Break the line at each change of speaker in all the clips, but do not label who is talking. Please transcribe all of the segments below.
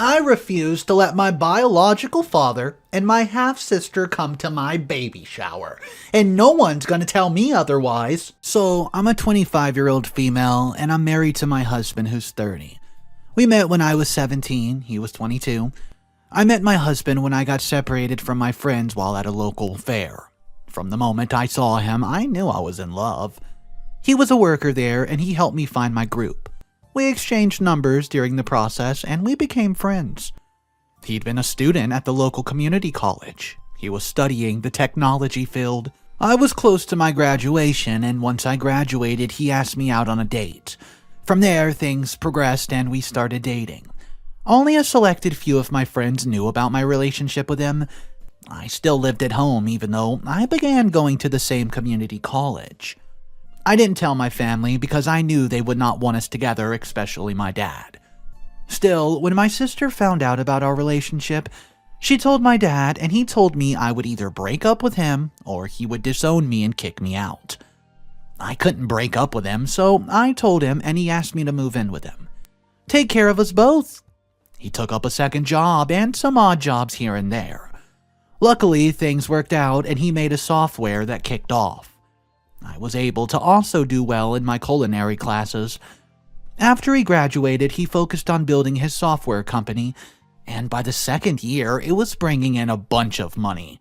I refuse to let my biological father and my half-sister come to my baby shower, and no one's gonna tell me otherwise. So, I'm a 25-year-old female, and I'm married to my husband who's 30. We met when I was 17, he was 22. I met my husband when I got separated from my friends while at a local fair. From the moment I saw him, I knew I was in love. He was a worker there, and he helped me find my group. We exchanged numbers during the process, and we became friends. He'd been a student at the local community college. He was studying the technology field. I was close to my graduation, and once I graduated, he asked me out on a date. From there, things progressed, and we started dating. Only a selected few of my friends knew about my relationship with him. I still lived at home, even though I began going to the same community college. I didn't tell my family because I knew they would not want us together, especially my dad. Still, when my sister found out about our relationship, she told my dad, and he told me I would either break up with him or he would disown me and kick me out. I couldn't break up with him, so I told him, and he asked me to move in with him. Take care of us both. He took up a second job and some odd jobs here and there. Luckily, things worked out, and he made a software that kicked off. I was able to also do well in my culinary classes. After he graduated, he focused on building his software company, and by the second year, it was bringing in a bunch of money.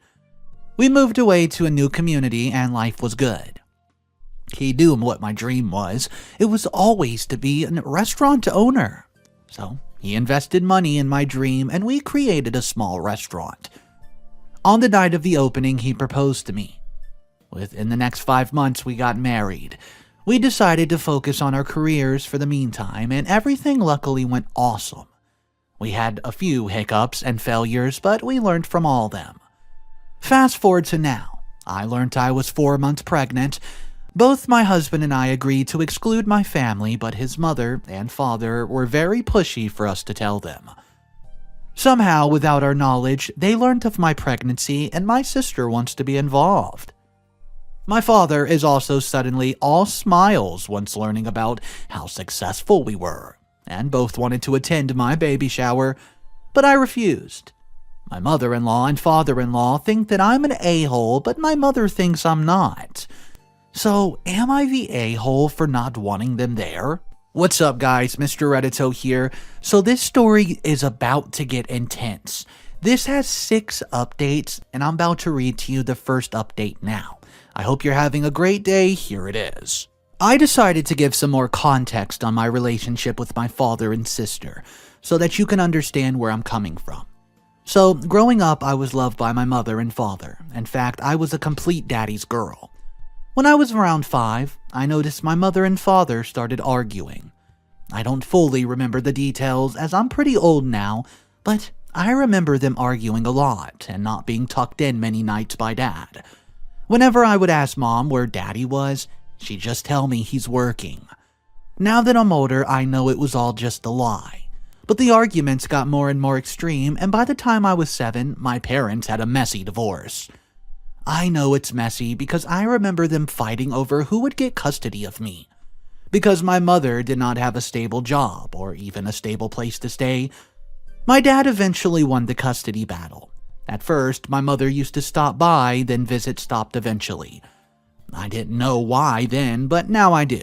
We moved away to a new community, and life was good. He knew what my dream was. It was always to be a restaurant owner. So he invested money in my dream, and we created a small restaurant. On the night of the opening, he proposed to me. Within the next 5 months, we got married. We decided to focus on our careers for the meantime, and everything luckily went awesome. We had a few hiccups and failures, but we learned from all of them. Fast forward to now. I learned I was 4 months pregnant. Both my husband and I agreed to exclude my family, but his mother and father were very pushy for us to tell them. Somehow, without our knowledge, they learned of my pregnancy, and my sister wants to be involved. My father is also suddenly all smiles once learning about how successful we were, and both wanted to attend my baby shower, but I refused. My mother-in-law and father-in-law think that I'm an a-hole, but my mother thinks I'm not. So, am I the a-hole for not wanting them there? What's up, guys? Mr. Reddito here. So this story is about to get intense. This has 6 updates, and I'm about to read to you the first update now. I hope you're having a great day. Here it is. I decided to give some more context on my relationship with my father and sister, so that you can understand where I'm coming from. So, growing up, I was loved by my mother and father. In fact, I was a complete daddy's girl. When I was around 5, I noticed my mother and father started arguing. I don't fully remember the details, as I'm pretty old now, but I remember them arguing a lot and not being tucked in many nights by dad. Whenever I would ask Mom where Daddy was, she'd just tell me he's working. Now that I'm older, I know it was all just a lie. But the arguments got more and more extreme, and by the time I was 7, my parents had a messy divorce. I know it's messy because I remember them fighting over who would get custody of me. Because my mother did not have a stable job or even a stable place to stay, my dad eventually won the custody battle. At first, my mother used to stop by, then visits stopped eventually. I didn't know why then, but now I do.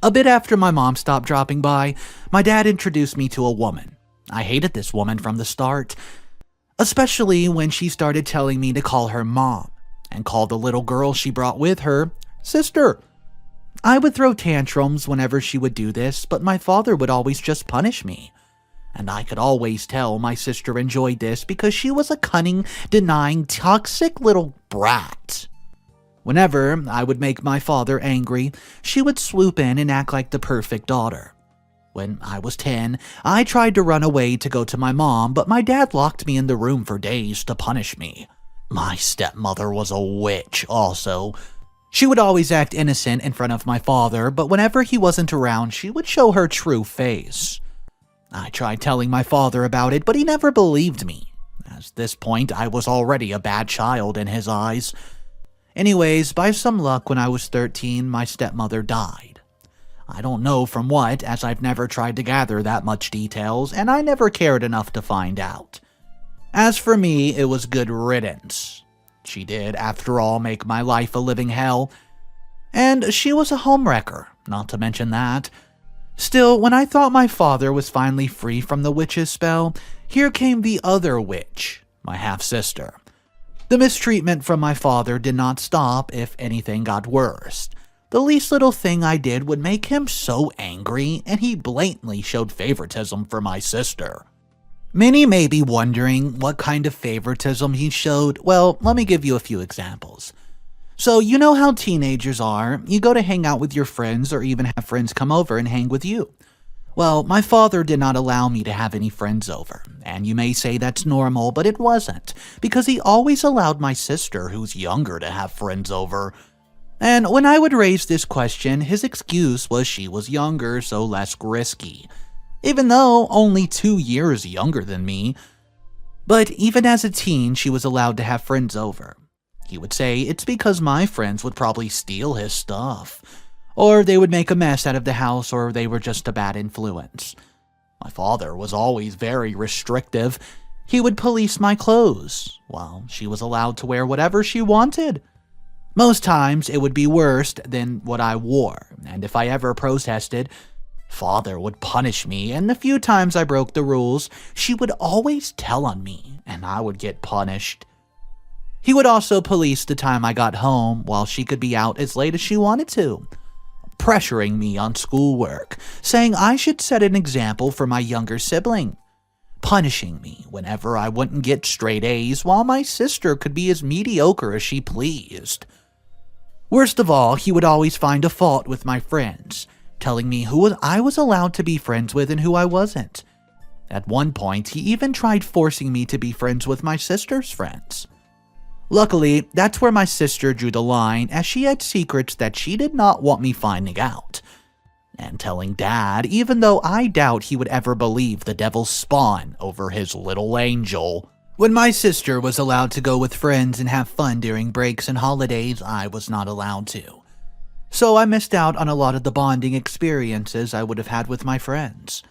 A bit after my mom stopped dropping by, my dad introduced me to a woman. I hated this woman from the start, especially when she started telling me to call her mom, and call the little girl she brought with her sister. I would throw tantrums whenever she would do this, but my father would always just punish me. And I could always tell my sister enjoyed this because she was a cunning, denying, toxic little brat. Whenever I would make my father angry, she would swoop in and act like the perfect daughter. When I was 10, I tried to run away to go to my mom, but my dad locked me in the room for days to punish me. My stepmother was a witch also. She would always act innocent in front of my father, but whenever he wasn't around, she would show her true face. I tried telling my father about it, but he never believed me. At this point, I was already a bad child in his eyes. Anyways, by some luck, when I was 13, my stepmother died. I don't know from what, as I've never tried to gather that much details, and I never cared enough to find out. As for me, it was good riddance. She did, after all, make my life a living hell. And she was a homewrecker, not to mention that. Still, when I thought my father was finally free from the witch's spell, here came the other witch, my half-sister. The mistreatment from my father did not stop, if anything got worse. The least little thing I did would make him so angry, and he blatantly showed favoritism for my sister. Many may be wondering what kind of favoritism he showed. Well, let me give you a few examples. So, you know how teenagers are. You go to hang out with your friends or even have friends come over and hang with you. Well, my father did not allow me to have any friends over, and you may say that's normal, but it wasn't, because he always allowed my sister, who's younger, to have friends over. And when I would raise this question, his excuse was she was younger, so less risky, even though only 2 years younger than me. But even as a teen, she was allowed to have friends over. He would say it's because my friends would probably steal his stuff, or they would make a mess out of the house, or they were just a bad influence. My father was always very restrictive. He would police my clothes, while she was allowed to wear whatever she wanted. Most times, it would be worse than what I wore, and if I ever protested, Father would punish me, and the few times I broke the rules, she would always tell on me, and I would get punished. He would also police the time I got home, while she could be out as late as she wanted to, pressuring me on schoolwork, saying I should set an example for my younger sibling, punishing me whenever I wouldn't get straight A's, while my sister could be as mediocre as she pleased. Worst of all, he would always find a fault with my friends, telling me who I was allowed to be friends with and who I wasn't. At one point, he even tried forcing me to be friends with my sister's friends. Luckily, that's where my sister drew the line, as she had secrets that she did not want me finding out. And telling Dad, even though I doubt he would ever believe the devil's spawn over his little angel. When my sister was allowed to go with friends and have fun during breaks and holidays, I was not allowed to. So I missed out on a lot of the bonding experiences I would have had with my friends.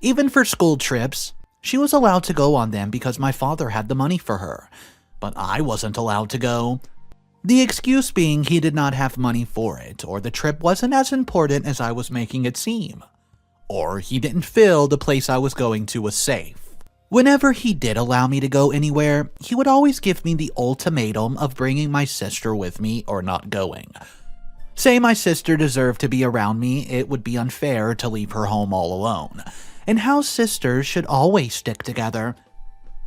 Even for school trips, she was allowed to go on them because my father had the money for her, but I wasn't allowed to go. The excuse being he did not have money for it, or the trip wasn't as important as I was making it seem, or he didn't feel the place I was going to was safe. Whenever he did allow me to go anywhere, he would always give me the ultimatum of bringing my sister with me or not going. Say my sister deserved to be around me, it would be unfair to leave her home all alone, and how sisters should always stick together.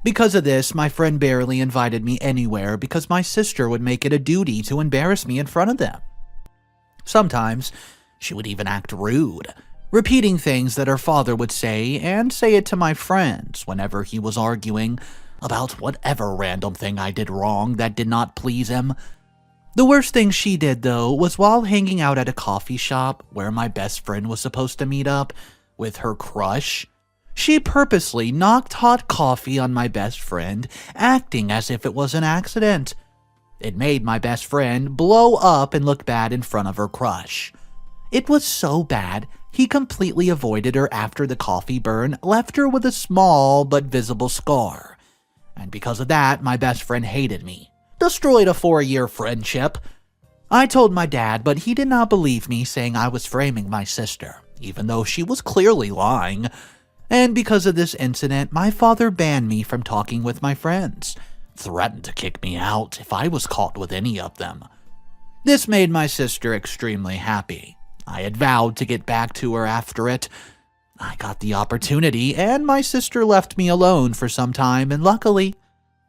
Because of this, my friend barely invited me anywhere because my sister would make it a duty to embarrass me in front of them. Sometimes, she would even act rude, repeating things that her father would say and say it to my friends whenever he was arguing about whatever random thing I did wrong that did not please him. The worst thing she did, though, was while hanging out at a coffee shop where my best friend was supposed to meet up with her crush, she purposely knocked hot coffee on my best friend, acting as if it was an accident. It made my best friend blow up and look bad in front of her crush. It was so bad, he completely avoided her after the coffee burn left her with a small but visible scar. And because of that, my best friend hated me. Destroyed a 4-year friendship. I told my dad, but he did not believe me, saying I was framing my sister, even though she was clearly lying. And because of this incident, my father banned me from talking with my friends, threatened to kick me out if I was caught with any of them. This made my sister extremely happy. I had vowed to get back to her after it. I got the opportunity, and my sister left me alone for some time, and luckily,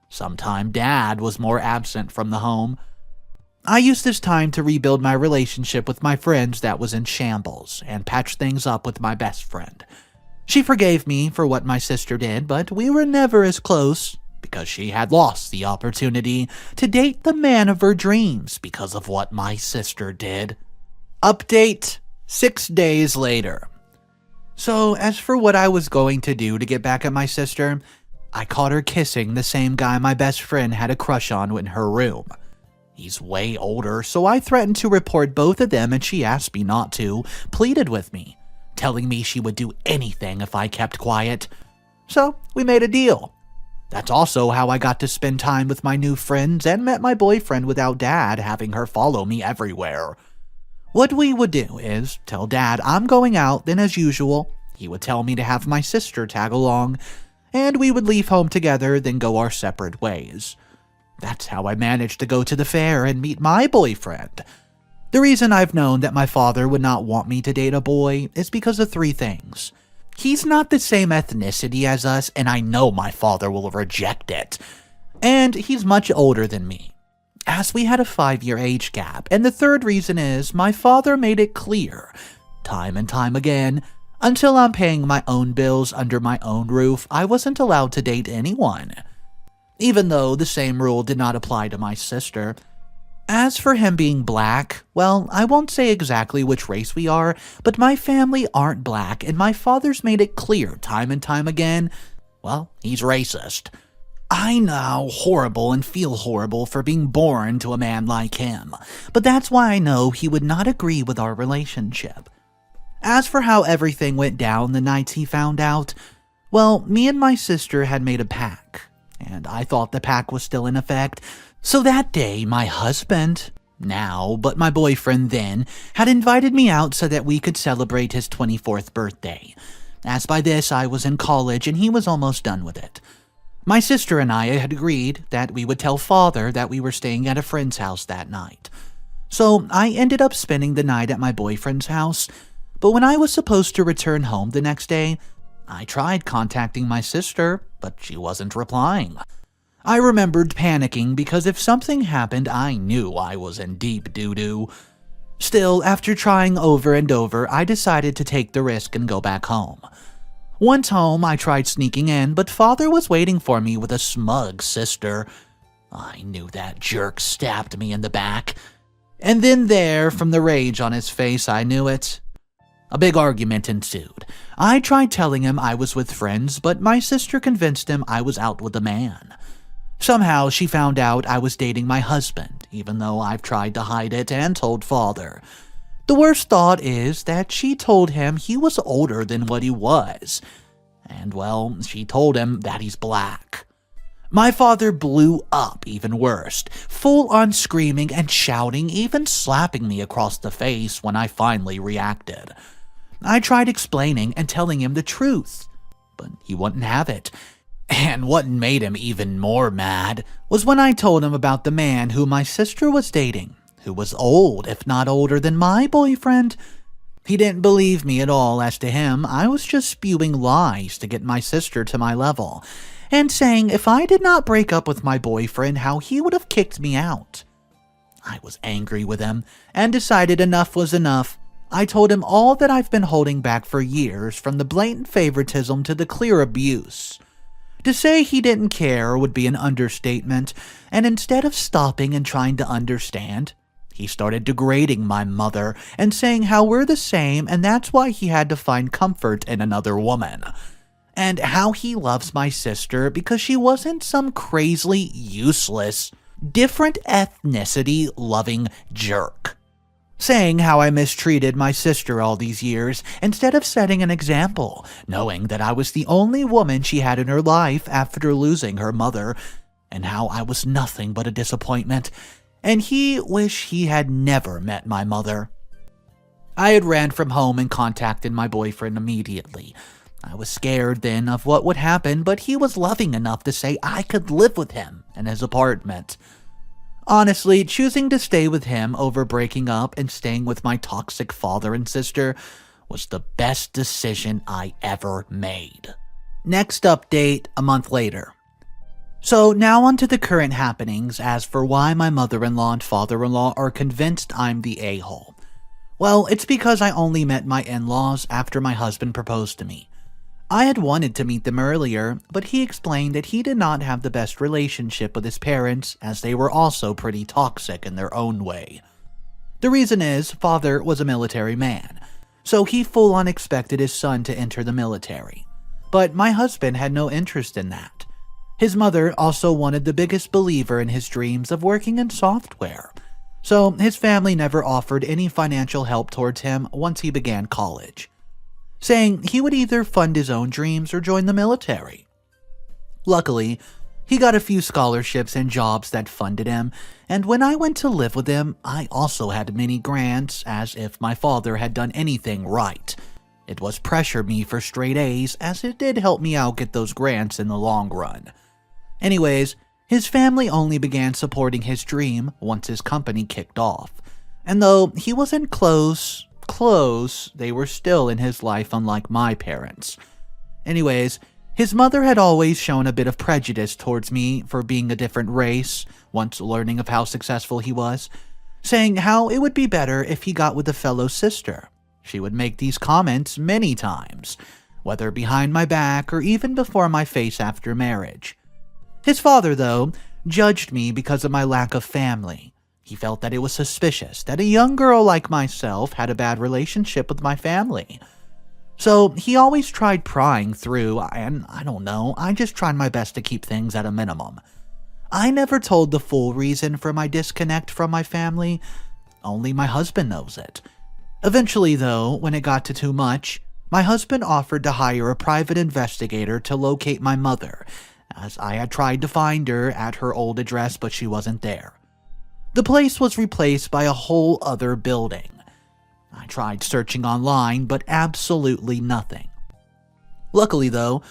sometime Dad was more absent from the home. I used this time to rebuild my relationship with my friends that was in shambles, and patch things up with my best friend. She forgave me for what my sister did, but we were never as close because she had lost the opportunity to date the man of her dreams because of what my sister did. Update 6 days later. So, as for what I was going to do to get back at my sister, I caught her kissing the same guy my best friend had a crush on in her room. He's way older, so I threatened to report both of them and she asked me not to, pleaded with me, telling me she would do anything if I kept quiet. So we made a deal. That's also how I got to spend time with my new friends and met my boyfriend without Dad having her follow me everywhere. What we would do is tell Dad I'm going out, then as usual, he would tell me to have my sister tag along, and we would leave home together, then go our separate ways. That's how I managed to go to the fair and meet my boyfriend. The reason I've known that my father would not want me to date a boy is because of 3 things. He's not the same ethnicity as us, and I know my father will reject it. And he's much older than me, as we had a 5-year age gap. And the third reason is my father made it clear, time and time again, until I'm paying my own bills under my own roof, I wasn't allowed to date anyone. Even though the same rule did not apply to my sister. As for him being black, well, I won't say exactly which race we are, but my family aren't black, and my father's made it clear time and time again, well, he's racist. I know horrible and feel horrible for being born to a man like him, but that's why I know he would not agree with our relationship. As for how everything went down the nights he found out, well, me and my sister had made a pact, and I thought the pact was still in effect. So that day, my husband, now, but my boyfriend then, had invited me out so that we could celebrate his 24th birthday. As by this, I was in college and he was almost done with it. My sister and I had agreed that we would tell Father that we were staying at a friend's house that night. So I ended up spending the night at my boyfriend's house, but when I was supposed to return home the next day, I tried contacting my sister, but she wasn't replying. I remembered panicking because if something happened, I knew I was in deep doo-doo. Still, after trying over and over, I decided to take the risk and go back home. Once home, I tried sneaking in, but Father was waiting for me with a smug sister. I knew that jerk stabbed me in the back. And then there, from the rage on his face, I knew it. A big argument ensued. I tried telling him I was with friends, but my sister convinced him I was out with a man. Somehow she found out I was dating my husband, even though I've tried to hide it and told Father. The worst thought is that she told him he was older than what he was. And well, she told him that he's black. My father blew up even worse, full on screaming and shouting, even slapping me across the face when I finally reacted. I tried explaining and telling him the truth, but he wouldn't have it. And what made him even more mad was when I told him about the man who my sister was dating, who was old, if not older than my boyfriend. He didn't believe me at all. As to him, I was just spewing lies to get my sister to my level, and saying if I did not break up with my boyfriend, how he would have kicked me out. I was angry with him, and decided enough was enough. I told him all that I've been holding back for years, from the blatant favoritism to the clear abuse. To say he didn't care would be an understatement, and instead of stopping and trying to understand, he started degrading my mother and saying how we're the same and that's why he had to find comfort in another woman. And how he loves my sister because she wasn't some crazily useless, different ethnicity loving jerk. Saying how I mistreated my sister all these years instead of setting an example, knowing that I was the only woman she had in her life after losing her mother, and how I was nothing but a disappointment, and he wished he had never met my mother. I had ran from home and contacted my boyfriend immediately. I was scared then of what would happen, but he was loving enough to say I could live with him in his apartment. Honestly, choosing to stay with him over breaking up and staying with my toxic father and sister was the best decision I ever made. Next update, a month later. So now on to the current happenings as for why my mother-in-law and father-in-law are convinced I'm the a-hole. Well, it's because I only met my in-laws after my husband proposed to me. I had wanted to meet them earlier, but he explained that he did not have the best relationship with his parents as they were also pretty toxic in their own way. The reason is, father was a military man, so he full-on expected his son to enter the military. But my husband had no interest in that. His mother also wanted the biggest believer in his dreams of working in software, so his family never offered any financial help towards him once he began college, saying he would either fund his own dreams or join the military. Luckily, he got a few scholarships and jobs that funded him, and when I went to live with him, I also had many grants, as if my father had done anything right. It was pressure me for straight A's, as it did help me out get those grants in the long run. Anyways, his family only began supporting his dream once his company kicked off, and though he wasn't close, they were still in his life, unlike my parents. Anyways, his mother had always shown a bit of prejudice towards me for being a different race once learning of how successful he was, saying how it would be better if he got with a fellow sister. She would make these comments many times, whether behind my back or even before my face after marriage. His father, though, judged me because of my lack of family. He felt that it was suspicious that a young girl like myself had a bad relationship with my family. So he always tried prying through, and I just tried my best to keep things at a minimum. I never told the full reason for my disconnect from my family. Only my husband knows it. Eventually, though, when it got to too much, my husband offered to hire a private investigator to locate my mother, as I had tried to find her at her old address, but she wasn't there. The place was replaced by a whole other building. I tried searching online, but absolutely nothing. Luckily, though,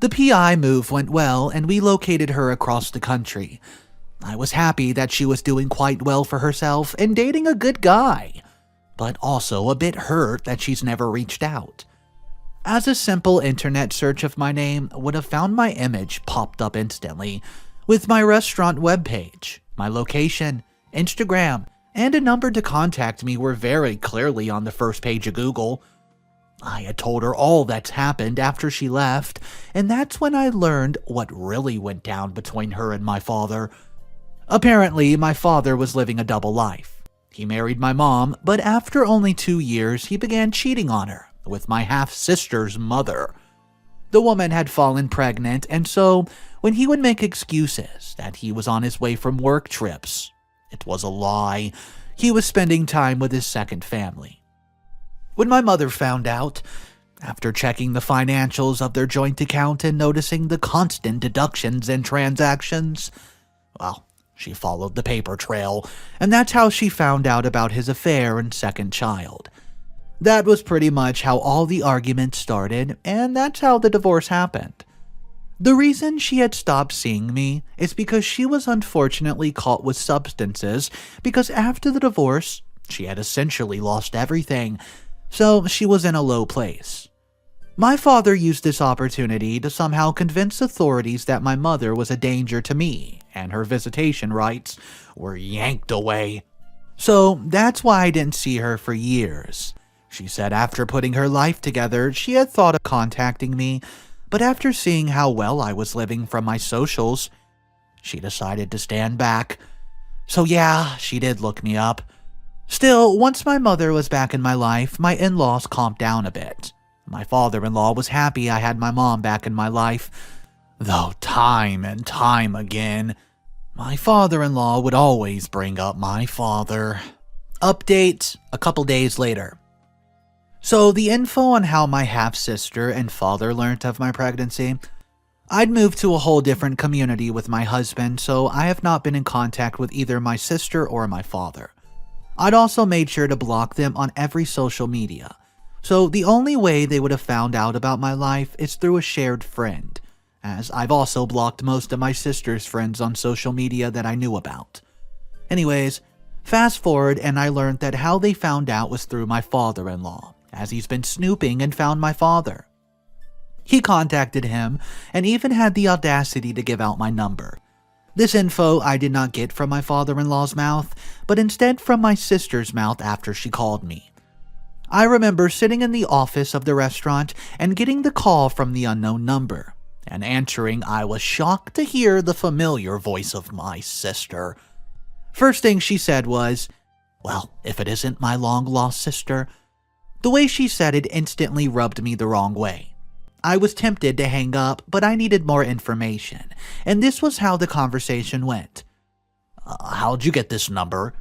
the PI move went well, and we located her across the country. I was happy that she was doing quite well for herself and dating a good guy, but also a bit hurt that she's never reached out, as a simple internet search of my name would have found my image popped up instantly, with my restaurant webpage, my location, Instagram, and a number to contact me were very clearly on the first page of Google. I had told her all that's happened after she left, and that's when I learned what really went down between her and my father. Apparently, my father was living a double life. He married my mom, but after only 2 years, he began cheating on her with my half-sister's mother. The woman had fallen pregnant, and so when he would make excuses that he was on his way from work trips, it was a lie. He was spending time with his second family. When my mother found out, after checking the financials of their joint account and noticing the constant deductions and transactions, well, she followed the paper trail, and that's how she found out about his affair and second child. That was pretty much how all the arguments started, and that's how the divorce happened. The reason she had stopped seeing me is because she was unfortunately caught with substances, because after the divorce, she had essentially lost everything, so she was in a low place. My father used this opportunity to somehow convince authorities that my mother was a danger to me, and her visitation rights were yanked away. So that's why I didn't see her for years. She said after putting her life together, she had thought of contacting me, but after seeing how well I was living from my socials, she decided to stand back. So yeah, she did look me up. Still, once my mother was back in my life, my in-laws calmed down a bit. My father-in-law was happy I had my mom back in my life, though time and time again, my father-in-law would always bring up my father. Update a couple days later. So the info on how my half-sister and father learnt of my pregnancy, I'd moved to a whole different community with my husband, so I have not been in contact with either my sister or my father. I'd also made sure to block them on every social media, so the only way they would have found out about my life is through a shared friend, as I've also blocked most of my sister's friends on social media that I knew about. Anyways, fast forward and I learned that how they found out was through my father-in-law, as he's been snooping and found my father. He contacted him and even had the audacity to give out my number. This info I did not get from my father-in-law's mouth, but instead from my sister's mouth after she called me. I remember sitting in the office of the restaurant and getting the call from the unknown number, and answering, I was shocked to hear the familiar voice of my sister. First thing she said was, "Well, if it isn't my long-lost sister." The way she said it instantly rubbed me the wrong way. I was tempted to hang up, but I needed more information, and this was how the conversation went. How'd you get this number?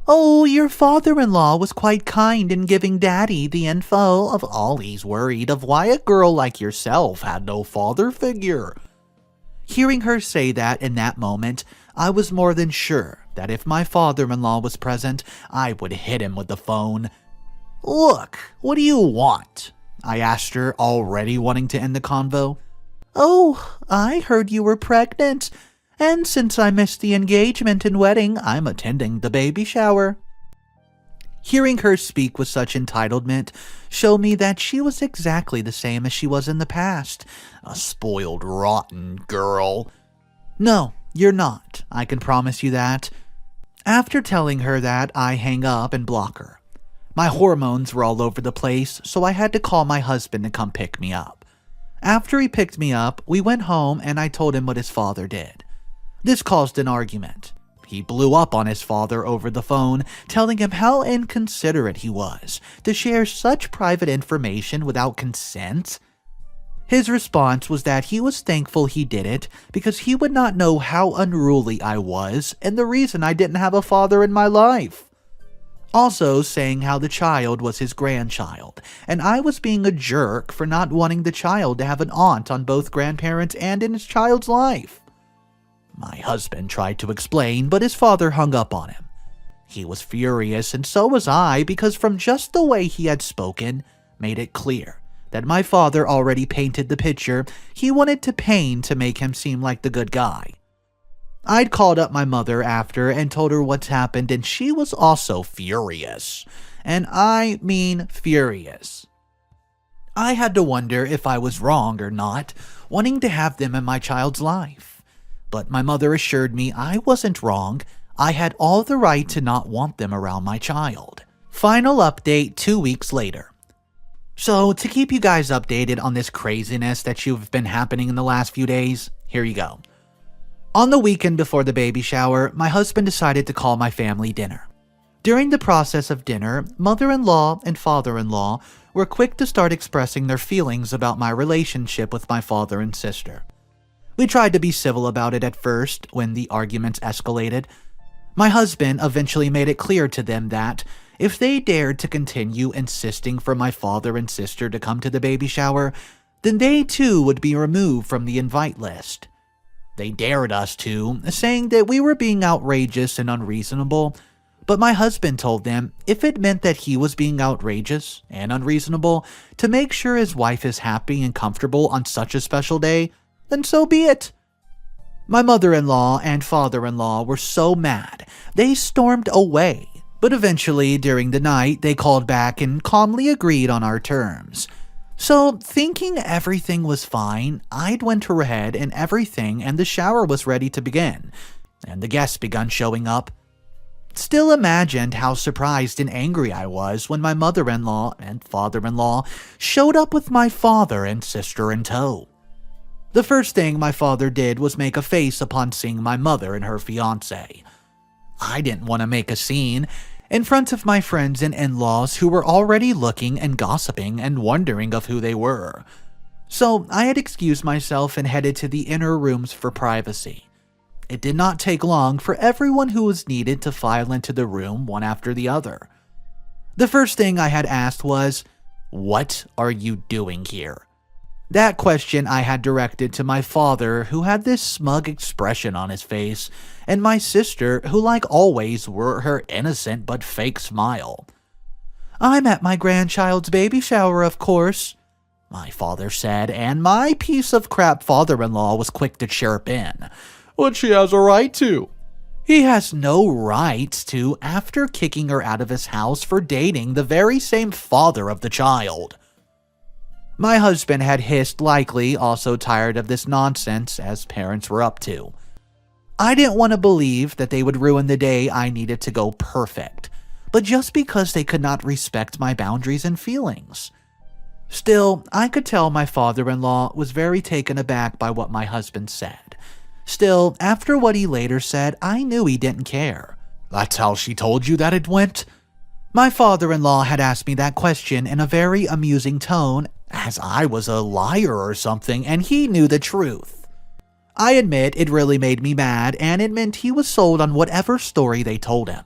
Oh, your father-in-law was quite kind in giving Daddy the info of all he's worried of why a girl like yourself had no father figure. Hearing her say that in that moment, I was more than sure that if my father-in-law was present, I would hit him with the phone. Look, what do you want? I asked her, already wanting to end the convo. Oh, I heard you were pregnant, and since I missed the engagement and wedding, I'm attending the baby shower. Hearing her speak with such entitlement showed me that she was exactly the same as she was in the past. A spoiled, rotten girl. No, you're not. I can promise you that. After telling her that, I hang up and block her. My hormones were all over the place, so I had to call my husband to come pick me up. After he picked me up, we went home and I told him what his father did. This caused an argument. He blew up on his father over the phone, telling him how inconsiderate he was to share such private information without consent. His response was that he was thankful he did it because he would not know how unruly I was and the reason I didn't have a father in my life. Also saying how the child was his grandchild, and I was being a jerk for not wanting the child to have an aunt on both grandparents and in his child's life. My husband tried to explain, but his father hung up on him. He was furious, and so was I, because from just the way he had spoken, made it clear that my father already painted the picture he wanted to paint to make him seem like the good guy. I'd called up my mother after and told her what's happened, and she was also furious. And I mean furious. I had to wonder if I was wrong or not, wanting to have them in my child's life. But my mother assured me I wasn't wrong. I had all the right to not want them around my child. Final update 2 weeks later. So, to keep you guys updated on this craziness that you've been happening in the last few days, here you go. On the weekend before the baby shower, my husband decided to call my family dinner. During the process of dinner, mother-in-law and father-in-law were quick to start expressing their feelings about my relationship with my father and sister. We tried to be civil about it at first when the arguments escalated. My husband eventually made it clear to them that if they dared to continue insisting for my father and sister to come to the baby shower, then they too would be removed from the invite list. They dared us to, saying that we were being outrageous and unreasonable, but my husband told them if it meant that he was being outrageous and unreasonable to make sure his wife is happy and comfortable on such a special day, then so be it. My mother-in-law and father-in-law were so mad, they stormed away, but eventually during the night they called back and calmly agreed on our terms. So, thinking everything was fine, I'd went ahead and everything and the shower was ready to begin, and the guests begun showing up. Still imagined how surprised and angry I was when my mother-in-law and father-in-law showed up with my father and sister in tow. The first thing my father did was make a face upon seeing my mother and her fiancé. I didn't want to make a scene in front of my friends and in-laws who were already looking and gossiping and wondering of who they were. So I had excused myself and headed to the inner rooms for privacy. It did not take long for everyone who was needed to file into the room one after the other. The first thing I had asked was, "What are you doing here?" That question I had directed to my father, who had this smug expression on his face, and my sister, who like always wore her innocent but fake smile. "I'm at my grandchild's baby shower, of course," my father said, and my piece of crap father-in-law was quick to chirp in. "What she has a right to." He has no right to after kicking her out of his house for dating the very same father of the child. My husband had hissed, likely also tired of this nonsense as parents were up to. I didn't want to believe that they would ruin the day I needed to go perfect, but just because they could not respect my boundaries and feelings. Still, I could tell my father-in-law was very taken aback by what my husband said. Still, after what he later said, I knew he didn't care. "That's how she told you that it went?" My father-in-law had asked me that question in a very amusing tone, as I was a liar or something and he knew the truth. I admit it really made me mad, and it meant he was sold on whatever story they told him.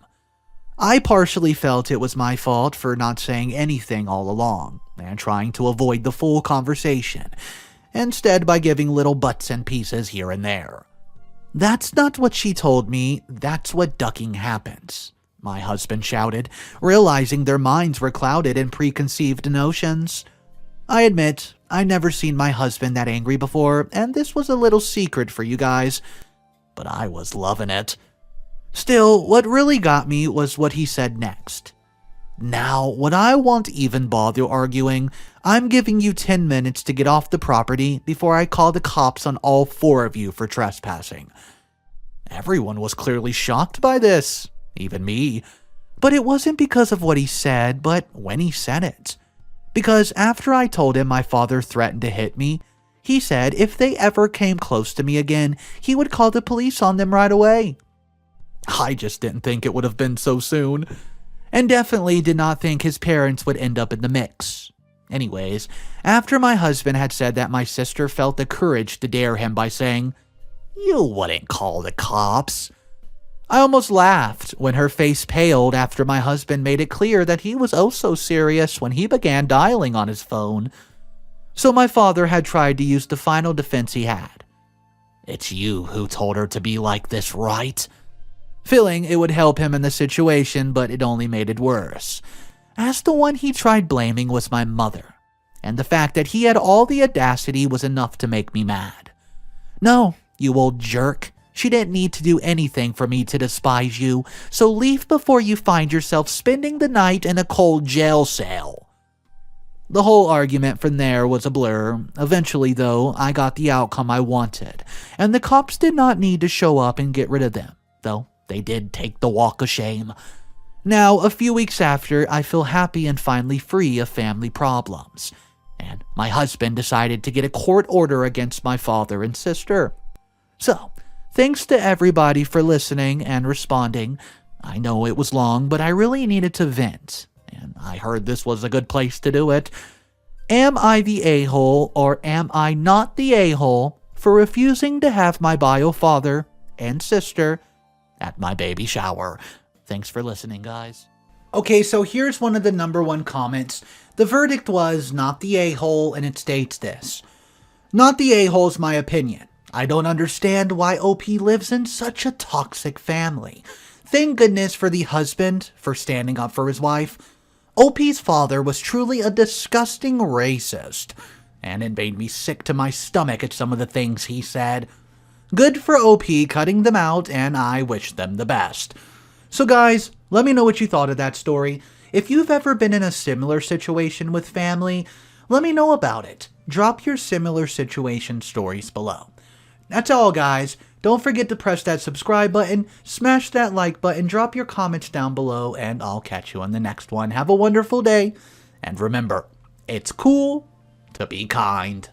I partially felt it was my fault for not saying anything all along and trying to avoid the full conversation, instead by giving little bits and pieces here and there. "That's not what she told me, that's what ducking happens," my husband shouted, realizing their minds were clouded in preconceived notions. I admit, I'd never seen my husband that angry before, and this was a little secret for you guys, but I was loving it. Still, what really got me was what he said next. "Now, when I won't even bother arguing, I'm giving you 10 minutes to get off the property before I call the cops on all 4 of you for trespassing." Everyone was clearly shocked by this, even me. But it wasn't because of what he said, but when he said it. Because after I told him my father threatened to hit me, he said if they ever came close to me again, he would call the police on them right away. I just didn't think it would have been so soon, and definitely did not think his parents would end up in the mix. Anyways, after my husband had said that, my sister felt the courage to dare him by saying, "You wouldn't call the cops." I almost laughed when her face paled after my husband made it clear that he was oh so serious when he began dialing on his phone. So my father had tried to use the final defense he had. "It's you who told her to be like this, right?" Feeling it would help him in the situation, but it only made it worse, as the one he tried blaming was my mother, and the fact that he had all the audacity was enough to make me mad. "No, you old jerk. She didn't need to do anything for me to despise you, so leave before you find yourself spending the night in a cold jail cell." The whole argument from there was a blur. Eventually, though, I got the outcome I wanted, and the cops did not need to show up and get rid of them, though they did take the walk of shame. Now, a few weeks after, I feel happy and finally free of family problems, and my husband decided to get a court order against my father and sister. So, thanks to everybody for listening and responding. I know it was long, but I really needed to vent, and I heard this was a good place to do it. Am I the a-hole, or am I not the a-hole for refusing to have my bio father and sister at my baby shower? Thanks for listening, guys. Okay, so here's one of the #1 comments. The verdict was not the a-hole, and it states this. "Not the a-hole's my opinion. I don't understand why OP lives in such a toxic family. Thank goodness for the husband for standing up for his wife. OP's father was truly a disgusting racist, and it made me sick to my stomach at some of the things he said. Good for OP cutting them out, and I wish them the best." So guys, let me know what you thought of that story. If you've ever been in a similar situation with family, let me know about it. Drop your similar situation stories below. That's all, guys. Don't forget to press that subscribe button, smash that like button, drop your comments down below, and I'll catch you on the next one. Have a wonderful day, and remember, it's cool to be kind.